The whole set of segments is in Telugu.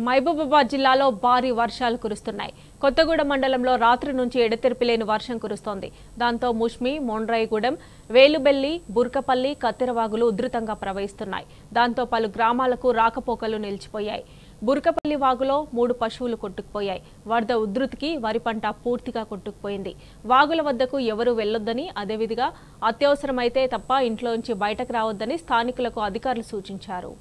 మహబూబాబాద్ జిల్లాలో భారీ వర్షాలు కురుస్తున్నాయి. కొత్తగూడెం మండలంలో రాత్రి నుంచి ఎడతెరిపిలేని వర్షం కురుస్తోంది. దాంతో ముష్మి, మోండ్రాయిగూడెం, వేలుబెల్లి, బుర్కపల్లి, కత్తెరవాగులు ఉధృతంగా ప్రవహిస్తున్నాయి. దాంతో పలు గ్రామాలకు రాకపోకలు నిలిచిపోయాయి. బుర్కపల్లి వాగులో 3 పశువులు కొట్టుకుపోయాయి. వరద ఉధృతికి వరి పంట పూర్తిగా కొట్టుకుపోయింది. వాగుల వద్దకు ఎవరూ వెళ్లొద్దని, అదేవిధంగా అత్యవసరమైతే తప్ప ఇంట్లోంచి బయటకు రావద్దని స్థానికులకు అధికారులు సూచించారు.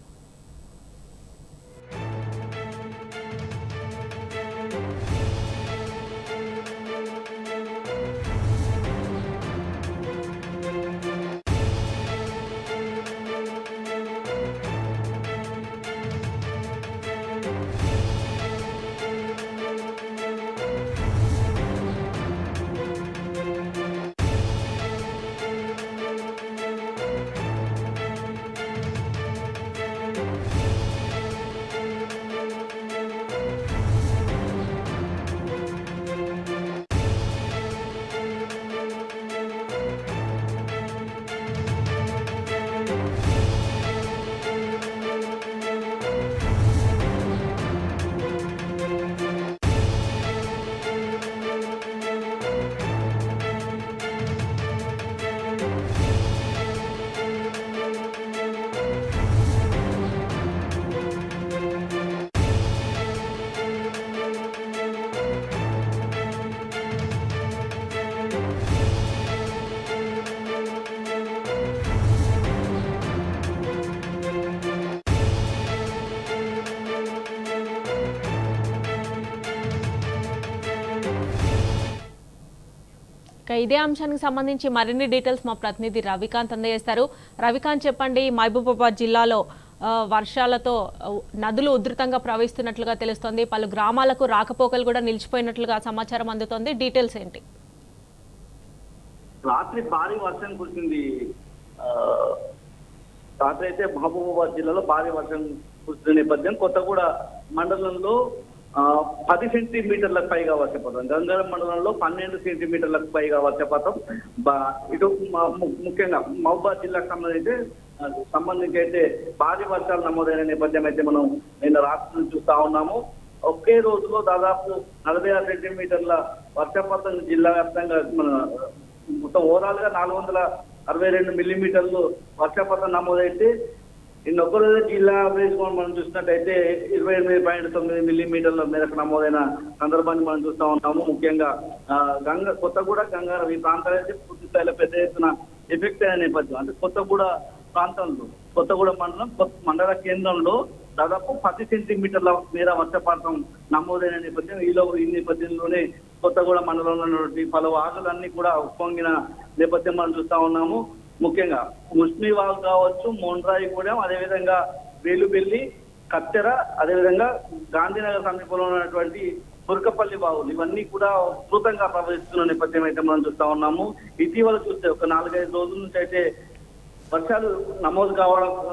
ఇదే అంశానికి సంబంధించి మరిన్ని డీటెయిల్స్ మా ప్రతినిధి రవికాంత్ అందజేస్తారు. రవికాంత్, చెప్పండి, మహబూబాబాద్ జిల్లాలో వర్షాలతో నదులు ఉధృతంగా ప్రవహిస్తున్నట్లుగా తెలుస్తోంది. పలు గ్రామాలకు రాకపోకలు కూడా నిలిచిపోయినట్లుగా సమాచారం అందుతోంది. డీటెయిల్స్ ఏంటి? రాత్రి భారీ వర్షం కురిసింది. రాత్రి అయితే మహబూబాబాద్ జిల్లాలో భారీ వర్షం కురిసిన నేపథ్యం కొత్తగూడ మండలంలో 10 సెంటీమీటర్లకు పైగా వర్షపాతం, గంగారం మండలంలో 12 సెంటీమీటర్లకు పైగా వర్షపాతం. ఇటు ముఖ్యంగా మహబూబాబాద్ జిల్లాకు సంబంధించి అయితే భారీ వర్షాలు నమోదైన నేపథ్యం అయితే మనం నిన్న రాత్రి నుంచి చూస్తా ఉన్నాము. ఒకే రోజులో దాదాపు 46 సెంటీమీటర్ల వర్షపాతం జిల్లా వ్యాప్తంగా మొత్తం ఓవరాల్ గా 462 మిల్లీమీటర్లు వర్షపాతం నమోదైతే నిన్న ఒక్కరోజు జిల్లా వేసుకొని మనం చూసినట్టయితే 28.9 మిల్లీమీటర్ల మేరకు నమోదైన సందర్భాన్ని మనం చూస్తా ఉన్నాము. ముఖ్యంగా కొత్తగూడ, గంగారం ఈ ప్రాంతాలైతే పూర్తి స్థాయిలో పెద్ద ఎత్తున ఎఫెక్ట్ అయిన నేపథ్యం. అంటే కొత్తగూడ ప్రాంతంలో, కొత్తగూడ మండల కేంద్రంలో దాదాపు 10 సెంటీమీటర్ల మేర వర్షపాతం నమోదైన నేపథ్యం. ఈ నేపథ్యంలోనే కొత్తగూడ మండలంలో ఉన్నటువంటి పలు వాగులన్నీ కూడా ఉప్పొంగిన నేపథ్యం మనం చూస్తా ఉన్నాము. ముఖ్యంగా ముస్మి వాగు కావచ్చు, మోండ్రాయిగూడెం, అదేవిధంగా వేలుబెల్లి, కత్తెర, అదేవిధంగా గాంధీనగర్ సమీపంలో ఉన్నటువంటి బుర్కపల్లి వాగులు ఇవన్నీ కూడా విస్తృతంగా ప్రవహిస్తున్న నేపథ్యం అయితే మనం చూస్తా ఉన్నాము. ఇటీవల చూస్తే ఒక 4-5 రోజుల నుంచి అయితే వర్షాలు నమోదు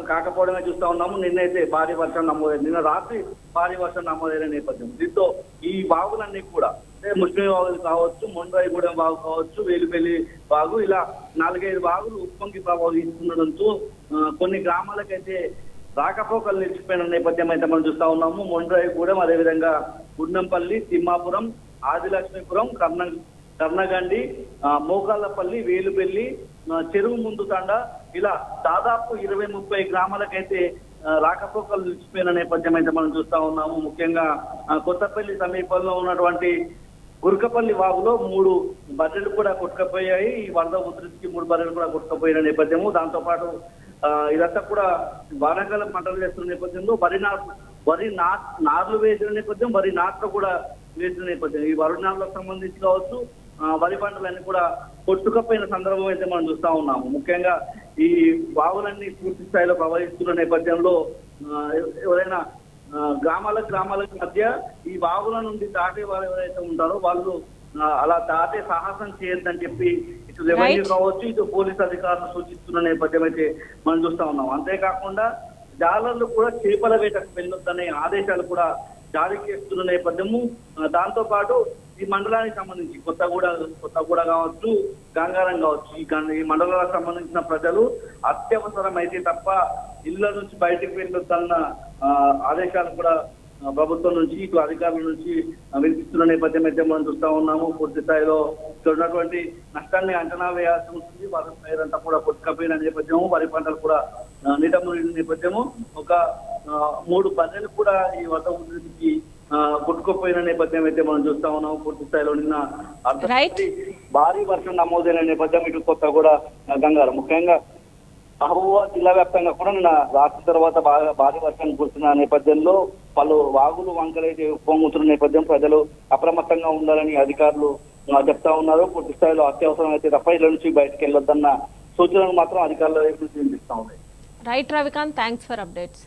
కాకపోవడమే చూస్తా ఉన్నాము. నిన్నైతే భారీ వర్షం నమోదైంది. నిన్న రాత్రి భారీ వర్షం నమోదైన నేపథ్యం. దీంతో ఈ వాగులన్నీ కూడా ముస్లిం వాగులు కావచ్చు, మోండ్రాయిగూడెం వాగు కావచ్చు, వేలుబెల్లి వాగు, ఇలా 4-5 వాగులు ఉప్పొంగి ప్రవహిస్తుండడంతో కొన్ని గ్రామాలకైతే రాకపోకలు నిలిచిపోయిన నేపథ్యం అయితే మనం చూస్తా ఉన్నాము. మోండ్రాయిగూడెం, అదేవిధంగా గుండంపల్లి, తిమ్మాపురం, ఆదిలక్ష్మీపురం, కర్ణగండి, మోకాళ్ళపల్లి, వేలుబెల్లి, చెరువు ముందు తండ, ఇలా దాదాపు 20-30 గ్రామాలకైతే రాకపోకలు నిలిచిపోయిన నేపథ్యం అయితే మనం చూస్తా ఉన్నాము. ముఖ్యంగా కొత్తపల్లి సమీపంలో ఉన్నటువంటి బుర్కపల్లి వాగులో 3 బర్రెలు కూడా కొట్టుకుపోయాయి. ఈ వరద ఉధృతికి 3 బర్రెలు కూడా కొట్టుకుపోయిన నేపథ్యము. దాంతో పాటు ఇదంతా కూడా వానాకాలం పంటలు వేస్తున్న నేపథ్యంలో వరి నార్లు వేసిన నేపథ్యం, వరి నాట్లు కూడా వేసిన నేపథ్యం. ఈ వరి నాట్లకు సంబంధించి కావచ్చు, వరి పంటలన్నీ కూడా కొట్టుకపోయిన సందర్భం అయితే మనం చూస్తా ఉన్నాము. ముఖ్యంగా ఈ వాగులన్నీ పూర్తి స్థాయిలో ప్రవహిస్తున్న నేపథ్యంలో ఎవరైనా గ్రామాలకు మధ్య ఈ వాగుల నుండి దాటే వారు ఎవరైతే ఉంటారో వాళ్ళు అలా దాటే సాహసం చేయొద్దని చెప్పి ఇటు రెవెన్యూ కావచ్చు, ఇటు పోలీస్ అధికారులు సూచిస్తున్న నేపథ్యం అయితే మనం చూస్తా ఉన్నాం. అంతేకాకుండా జాలర్లు కూడా చేపల వేటకు వెళ్ళొద్దనే ఆదేశాలు కూడా జారీ చేస్తున్న నేపథ్యము. దాంతో పాటు ఈ మండలానికి సంబంధించి కొత్తగూడ కావచ్చు, గంగారం కావచ్చు, ఈ మండలాలకు సంబంధించిన ప్రజలు అత్యవసరం అయితే తప్ప ఇళ్ల నుంచి బయటకు వెళ్ళొద్దన్న ఆదేశాలు కూడా ప్రభుత్వం నుంచి ఇటు అధికారుల నుంచి వినిపిస్తున్న నేపథ్యం అయితే మనం చూస్తా ఉన్నాము. పూర్తి స్థాయిలో ఇక్కడ ఉన్నటువంటి నష్టాన్ని అంచనా వేయాల్సి ఉంటుంది. వరి పైరంతా కూడా కొట్టుకపోయిన నేపథ్యము, వరి పంటలు కూడా నీట మునిగిన నేపథ్యము, ఒక 3 బర్రెలు కూడా ఈ వరద ఉధృతికి కొట్టుకుపోయిన నేపథ్యం అయితే మనం చూస్తా ఉన్నాము. పూర్తి స్థాయిలో నిన్న భారీ వర్షం నమోదైన నేపథ్యం ఇటు కొత్తగూడ గంగారం, ముఖ్యంగా మహబూబాబాద్ జిల్లా వ్యాప్తంగా కూడా నిన్న రాత్రి తర్వాత భారీ వర్షం కురుస్తున్న నేపథ్యంలో పలు వాగులు వంకలైతే పొంగుతున్న నేపథ్యం ప్రజలు అప్రమత్తంగా ఉండాలని అధికారులు చెప్తా ఉన్నారు. పూర్తి స్థాయిలో అత్యవసరం అయితే తప్ప ఇళ్ల నుంచి బయటకు వెళ్ళొద్దన్న సూచనలు మాత్రం అధికారుల వైపు నుంచి వినిపిస్తా ఉన్నాయి. Right Ravikant, thanks for updates.